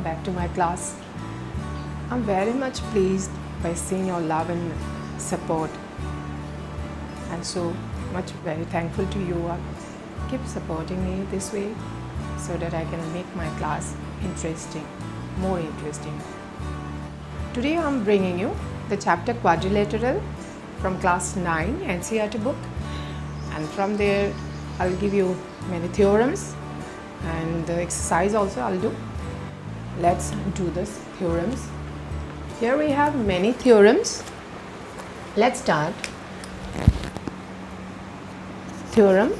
back to my class. I'm very much pleased by seeing your love and support, and so much very thankful to you all. Keep supporting me this way so that I can make my class interesting, more interesting. Today I'm bringing you the chapter Quadrilateral from class 9 NCERT book, and from there I'll give you many theorems and the exercise also I'll do. Let's do this theorems. Here we have many theorems. Let's start. Theorem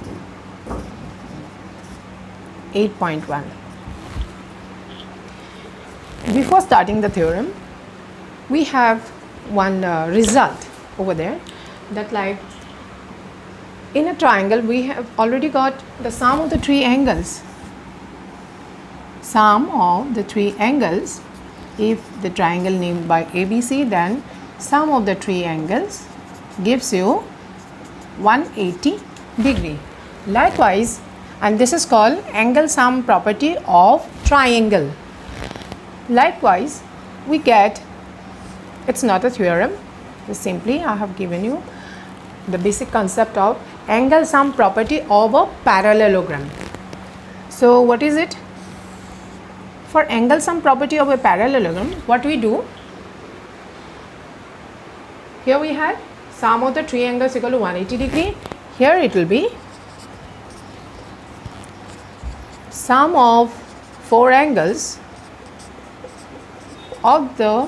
8.1. Before starting the theorem, we have one result over there, that like in a triangle we have already got the sum of the three angles. Sum of the three angles, if the triangle named by ABC, then sum of the three angles gives you 180 degree. Likewise, and this is called angle sum property of triangle. Likewise, we get, it's not a theorem, it's simply I have given you the basic concept of angle sum property of a parallelogram. So what is it? For angle sum property of a parallelogram, what we do, here we had sum of the three angles equal to 180 degree. Here it will be sum of four angles of the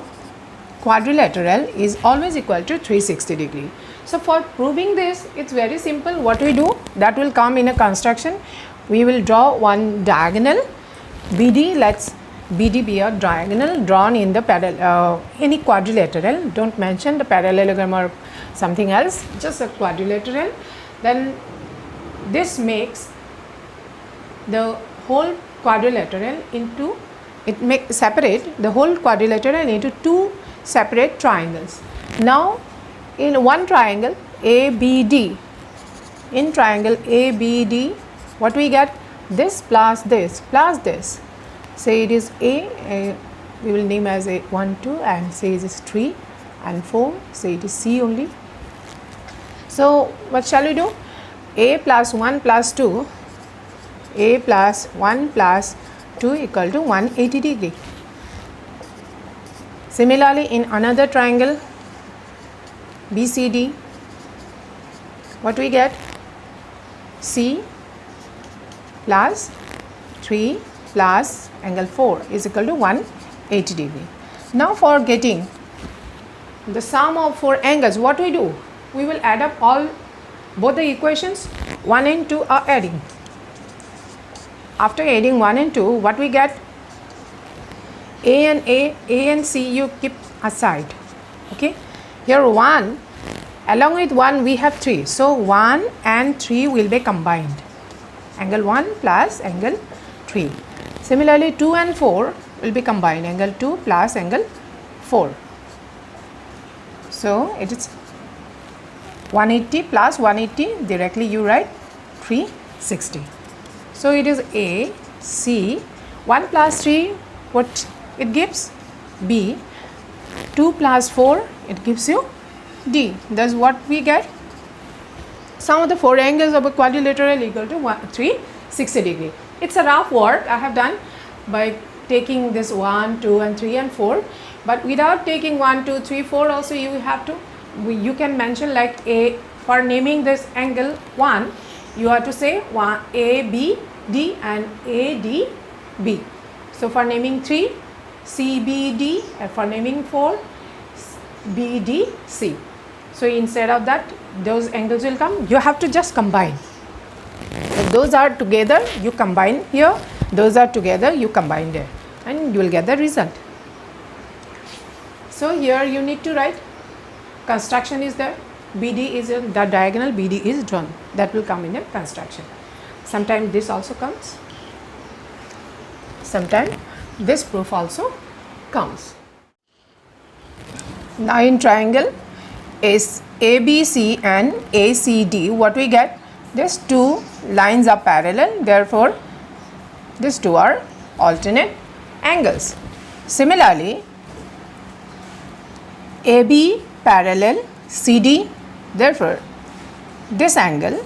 quadrilateral is always equal to 360 degree. So for proving this, it's very simple. What we do, that will come in a construction. We will draw one diagonal BD. Let's BD be a diagonal drawn in the any quadrilateral. Don't mention the parallelogram or something else, just a quadrilateral. Then this makes the whole quadrilateral into, it makes separate the whole quadrilateral into two separate triangles. Now in one triangle ABD, in triangle ABD, what we get? This plus this plus this. Say it is A, we will name as a 1, 2, and say it is 3 and 4, say it is C only. So what shall we do? A plus 1 plus 2, A plus 1 plus 2 equal to 180 degree. Similarly, in another triangle BCD, what we get? C plus 3 plus angle 4 is equal to 180 degree. Now for getting the sum of four angles, what we do? We will add up both the equations. 1 and 2 are adding. After adding 1 and 2, what we get? A and C you keep aside. Okay. Here 1, along with 1 we have 3. So 1 and 3 will be combined. Angle 1 plus angle 3. Similarly 2 and 4 will be combined. Angle 2 plus angle 4. So it is 180 plus 180, directly you write 360. So it is A, C, 1 plus 3, what it gives? B, 2 plus 4, it gives you D. That's what we get. Sum of the four angles of a quadrilateral equal to 360 degree. It's a rough work I have done by taking this 1, 2 and 3 and 4, but without taking 1, 2, 3, 4 also you have to, you can mention like A, for naming this angle 1, you have to say 1 A, B, D and A, D, B. So for naming 3, C, B, D, and for naming 4, B, D, C. So instead of that, those angles will come, you have to just combine. If those are together, you combine here, those are together, you combine there, and you will get the result. So here you need to write, construction is there, BD is the diagonal, BD is drawn, that will come in a construction. Sometimes this also comes, sometimes this proof also comes. Now in triangle is ABC and ACD, what we get? These two lines are parallel, therefore these two are alternate angles. Similarly, AB parallel CD, therefore this angle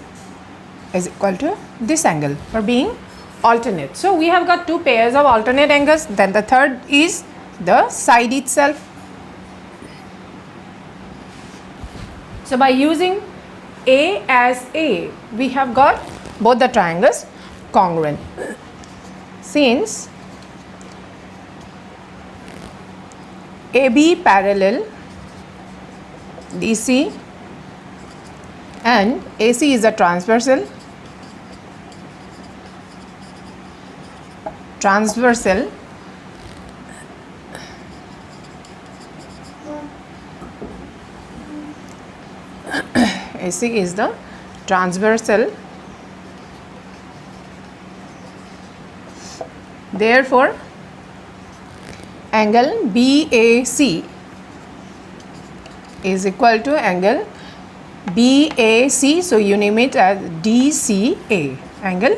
is equal to this angle for being alternate. So we have got two pairs of alternate angles, then the third is the side itself. So by using A as A, we have got both the triangles congruent. Since AB parallel DC and AC is a transversal, AC is the transversal, therefore angle BAC is equal to angle BAC, so you name it as DCA, angle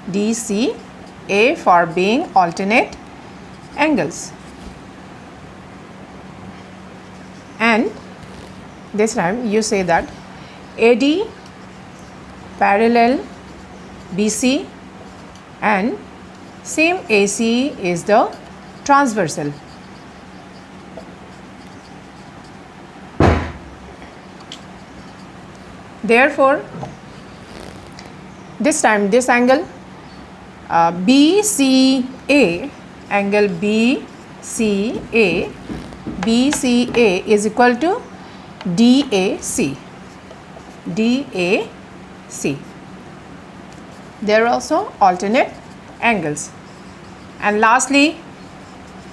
DCA for being alternate angles. And this time you say that AD parallel BC and same AC is the transversal. Therefore, this time this angle BCA, angle BCA is equal to DAC. They are also alternate angles. And lastly,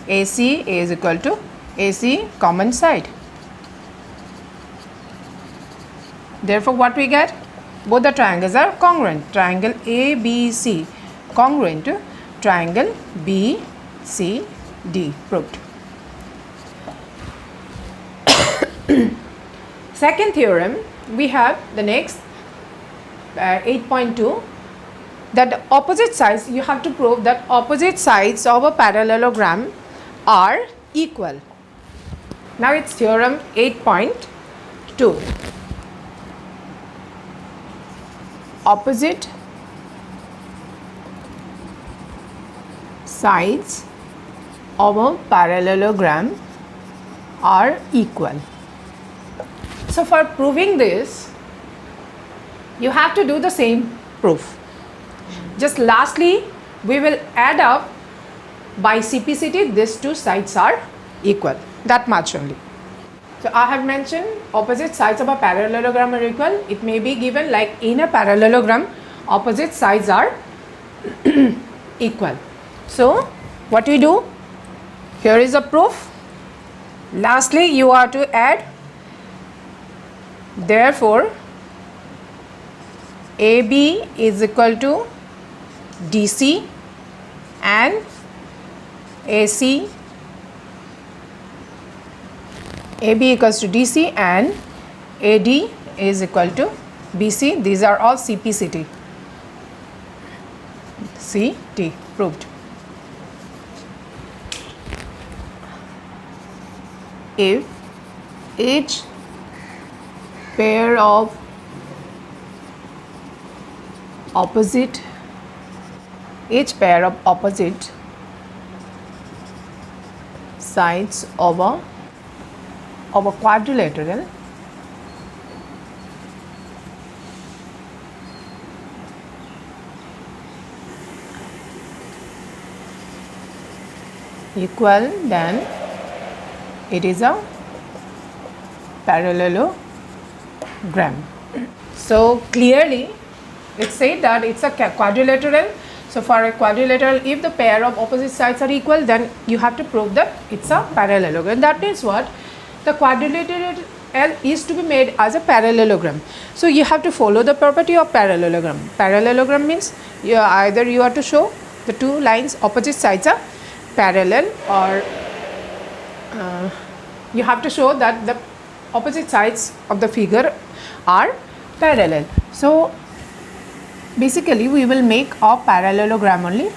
AC is equal to AC common side. Therefore, what we get? Both the triangles are congruent. Triangle ABC congruent to triangle BCD, proved. Second theorem, we have the next 8.2, that the opposite sides, you have to prove that opposite sides of a parallelogram are equal. Now it's theorem 8.2. Opposite sides of a parallelogram are equal. So for proving this, you have to do the same proof. Just lastly, we will add up by CPCT, these two sides are equal. That much only. So I have mentioned opposite sides of a parallelogram are equal. It may be given like in a parallelogram, opposite sides are equal. So what we do? Here is a proof. Lastly, you are to add. Therefore, AB is equal to DC and AC. AB equals to DC and AD is equal to BC. These are all CPCT. CT, proved. If each pair of opposite sides of a quadrilateral equal, then it is a parallelogram. So clearly it said that it's a quadrilateral. So for a quadrilateral, if the pair of opposite sides are equal, then you have to prove that it's a parallelogram. That means what? The quadrilateral is to be made as a parallelogram. So you have to follow the property of parallelogram. Parallelogram means either you have to show the two lines opposite sides are parallel, or you have to show that the opposite sides of the figure are parallel. So basically we will make a parallelogram only.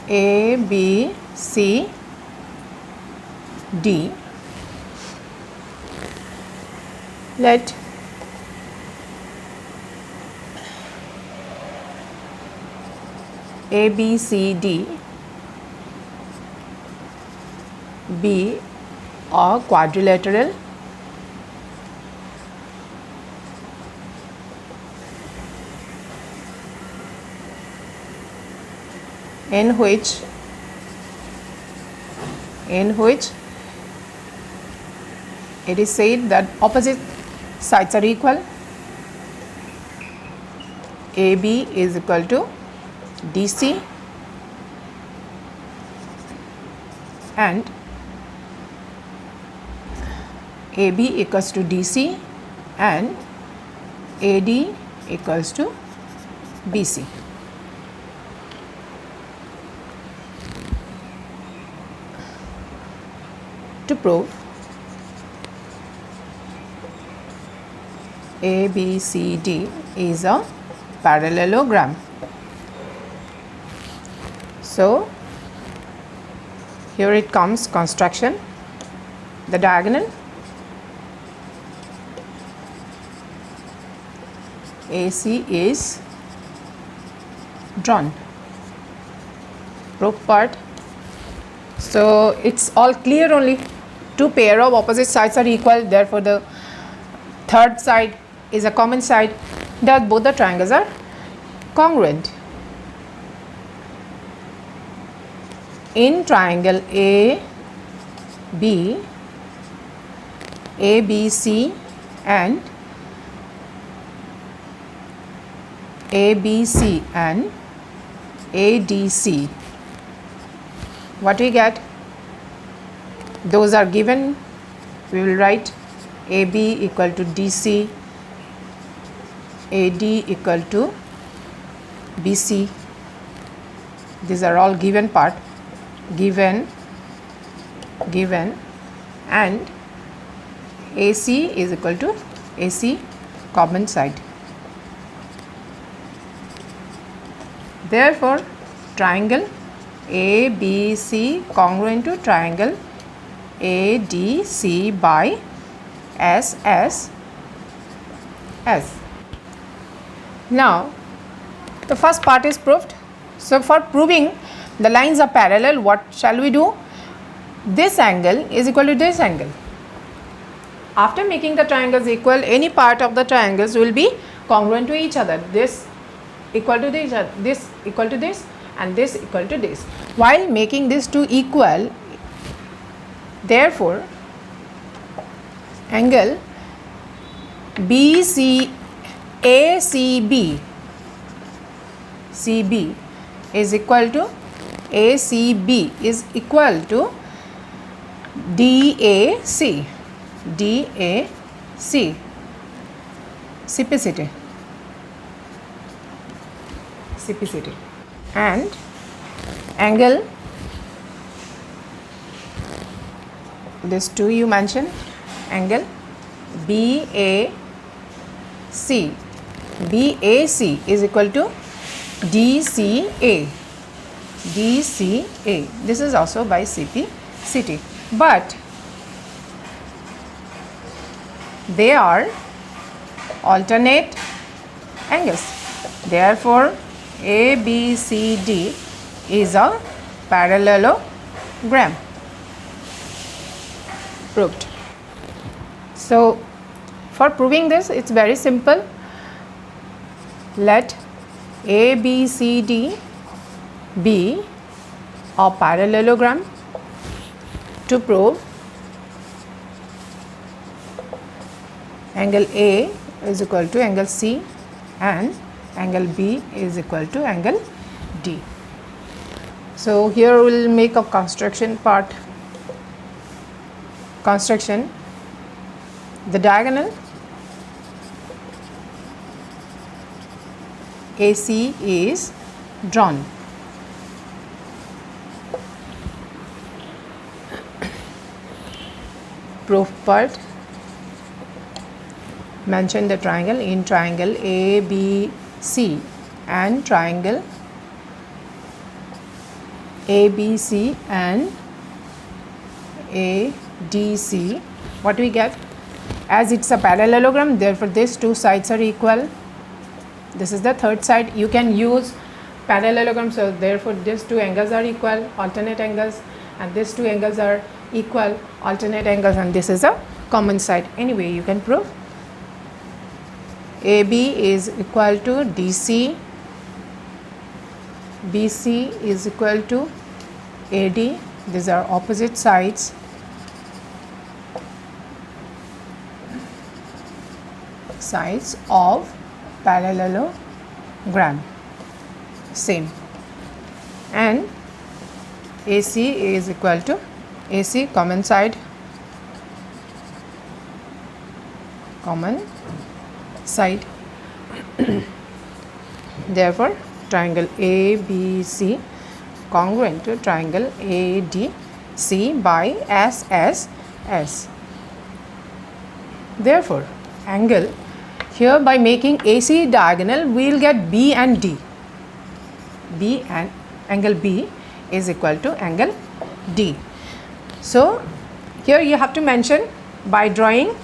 A, B, C, D. Let A, B, C, D be a quadrilateral in which it is said that opposite sides are equal. AB is equal to DC and AB equals to DC and AD equals to BC. To prove ABCD is a parallelogram. So here it comes construction. The diagonal AC is drawn. Proof part. So it's all clear only. Two pair of opposite sides are equal, therefore the third side is a common side, that both the triangles are congruent. In triangle ABC and ABC and ADC, what we get? Those are given. We will write AB equal to DC, AD equal to BC. These are all given part, given, and AC is equal to AC common side. Therefore, triangle ABC congruent to triangle ADC by S. Now, the first part is proved. So, for proving the lines are parallel, what shall we do? This angle is equal to this angle. After making the triangles equal, any part of the triangles will be congruent to each other. This equal to this, this equal to this, and this equal to this. While making these two equal, therefore, angle ACB is equal to ACB is equal to DAC CPCT and angle, this two you mention, angle BAC is equal to DCA. This is also by CPCT, but they are alternate angles. Therefore, ABCD is a parallelogram. Proved. So, for proving this, it's very simple. Let ABCD be a parallelogram. To prove, angle A is equal to angle C and angle B is equal to angle D. So, here we will make a construction part. Construction, the diagonal AC is drawn. Proof part, mention the triangle. In triangle ABC and triangle ABC and ADC, what we get? As it's a parallelogram, therefore these two sides are equal. This is the third side. You can use parallelogram, so therefore these two angles are equal, alternate angles, and these two angles are equal, alternate angles, and this is a common side. Anyway, you can prove AB is equal to DC, BC is equal to AD. These are opposite sides. Sides of parallelogram, same. And AC is equal to AC, common side, common side. Therefore triangle ABC congruent to triangle ADC by SSS. Therefore angle here, by making AC diagonal, we will get B and D. B and angle B is equal to angle D. So here you have to mention by drawing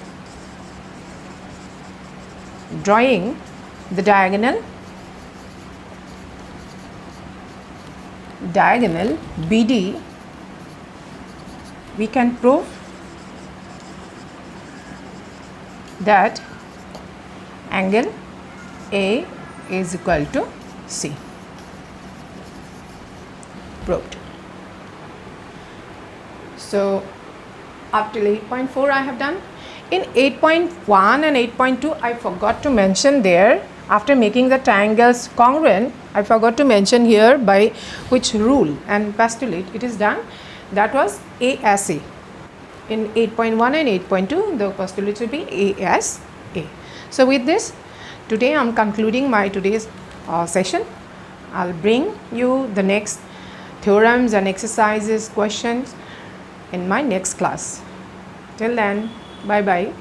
the diagonal BD, we can prove that angle A is equal to C. Proved. So up till 8.4 I have done. In 8.1 and 8.2 I forgot to mention there, after making the triangles congruent, I forgot to mention here by which rule and postulate it is done. That was A as A. In 8.1 and 8.2 the postulate will be A as A. So with this, today I am concluding my today's session. I will bring you the next theorems and exercises, questions in my next class. Till then, bye bye.